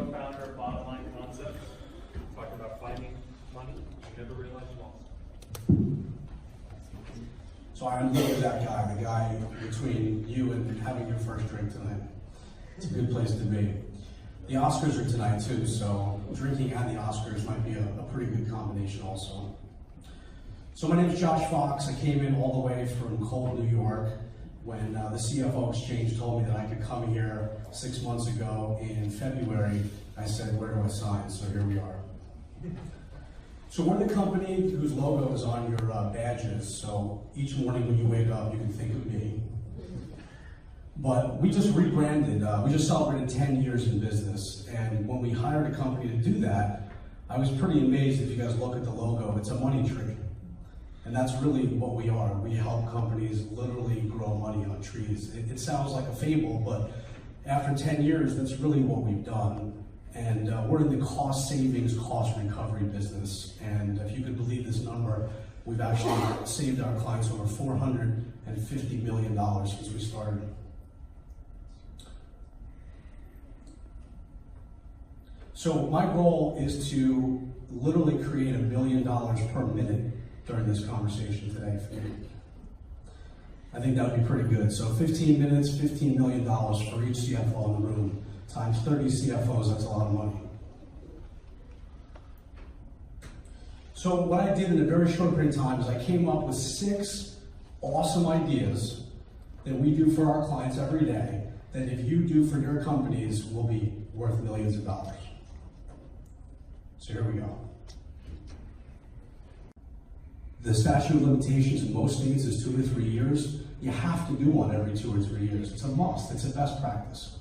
co-founder of Bottom Line Concepts. Talking about finding money you never realized you lost. So I'm looking at that guy, the guy between you and having your first drink tonight. It's a good place to be. The Oscars are tonight too, so drinking and the Oscars might be a pretty good combination also. So my name is Josh Fox. I came in all the way from cold New York when the CFO exchange told me that I could come here 6 months ago in February. I said, where do I sign? So here we are. So we're the company whose logo is on your badges, so each morning when you wake up, you can think of me. But we just rebranded, we just celebrated 10 years in business, and when we hired a company to do that, I was pretty amazed. If you guys look at the logo, it's a money tree. And that's really what we are. We help companies literally grow money on trees. It sounds like a fable, but after 10 years, that's really what we've done. And we're in the cost savings, cost recovery business. And if you could believe this number, we've actually saved our clients over $450 million since we started. So my goal is to literally create $1 million per minute during this conversation today for you. I think that would be pretty good. So 15 minutes, $15 million for each CFO in the room. Times 30 CFOs, that's a lot of money. So what I did in a very short period of time is I came up with 6 awesome ideas that we do for our clients every day that if you do for your companies will be worth millions of dollars. So here we go. The statute of limitations in most states is 2 to 3 years. You have to do one every 2 or 3 years. It's a must, it's a best practice.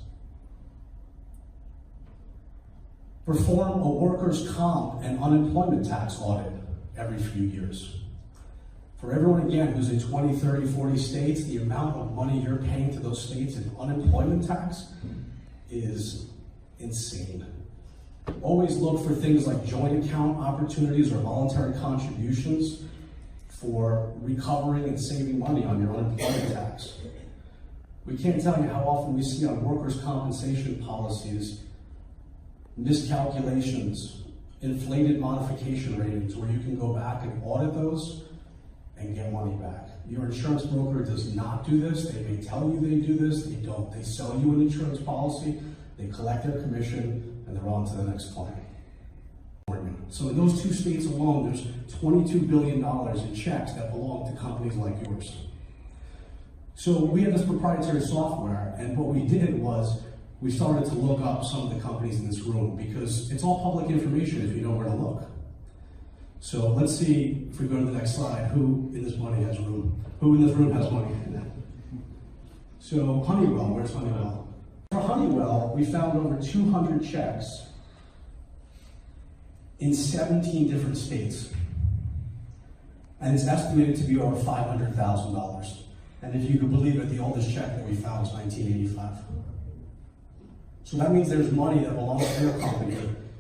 Perform a workers' comp and unemployment tax audit every few years. For everyone, again, who's in 20, 30, 40 states, the amount of money you're paying to those states in unemployment tax is insane. Always look for things like joint account opportunities or voluntary contributions for recovering and saving money on your unemployment tax. We can't tell you how often we see on workers' compensation policies miscalculations, inflated modification ratings, where you can go back and audit those and get money back. Your insurance broker does not do this. They may tell you they do this, they don't. They sell you an insurance policy, they collect their commission, and they're on to the next client. So in those 2 states alone, there's $22 billion in checks that belong to companies like yours. So we have this proprietary software, and what we did was we started to look up some of the companies in this room because it's all public information if you know where to look. So let's see, if we go to the next slide, who in this room has money? So Honeywell, where's Honeywell? For Honeywell, we found over 200 checks in 17 different states. And it's estimated to be over $500,000. And if you can believe it, the oldest check that we found was 1985. So that means there's money that belongs to your company.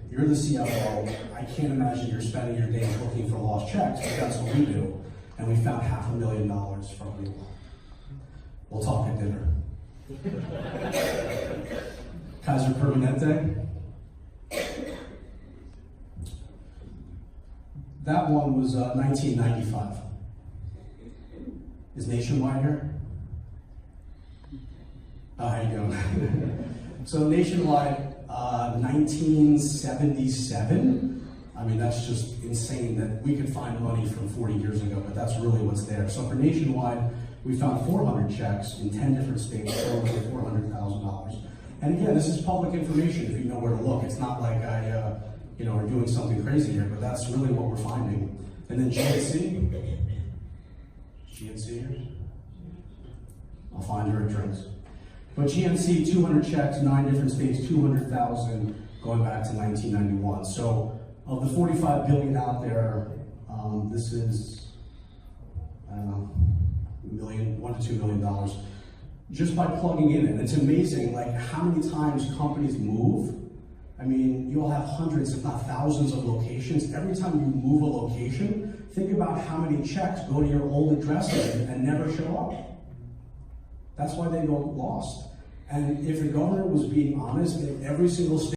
You're the CFO. I can't imagine you're spending your day looking for lost checks, but that's what we do. And we found $500,000 from Honeywell. We'll talk at dinner. Kaiser Permanente. That one was 1995. Is Nationwide here? Oh, how you doing? So Nationwide, 1977. I mean, that's just insane that we could find money from 40 years ago, but that's really what's there. So for Nationwide, we found 400 checks in 10 different states for over $400,000. And again, this is public information if you know where to look. It's not like I, are doing something crazy here, but that's really what we're finding. And then GNC here? I'll find her at drinks. But GNC, 200 checks, 9 different states, 200,000 going back to 1991. So of the 45 billion out there, this is, I don't know, $1 to $2 million just by plugging in it. It's amazing, like how many times companies move. I mean, you'll have hundreds, if not thousands of locations. Every time you move a location, think about how many checks go to your old address and never show up. That's why they go lost. And if the government was being honest, in every single state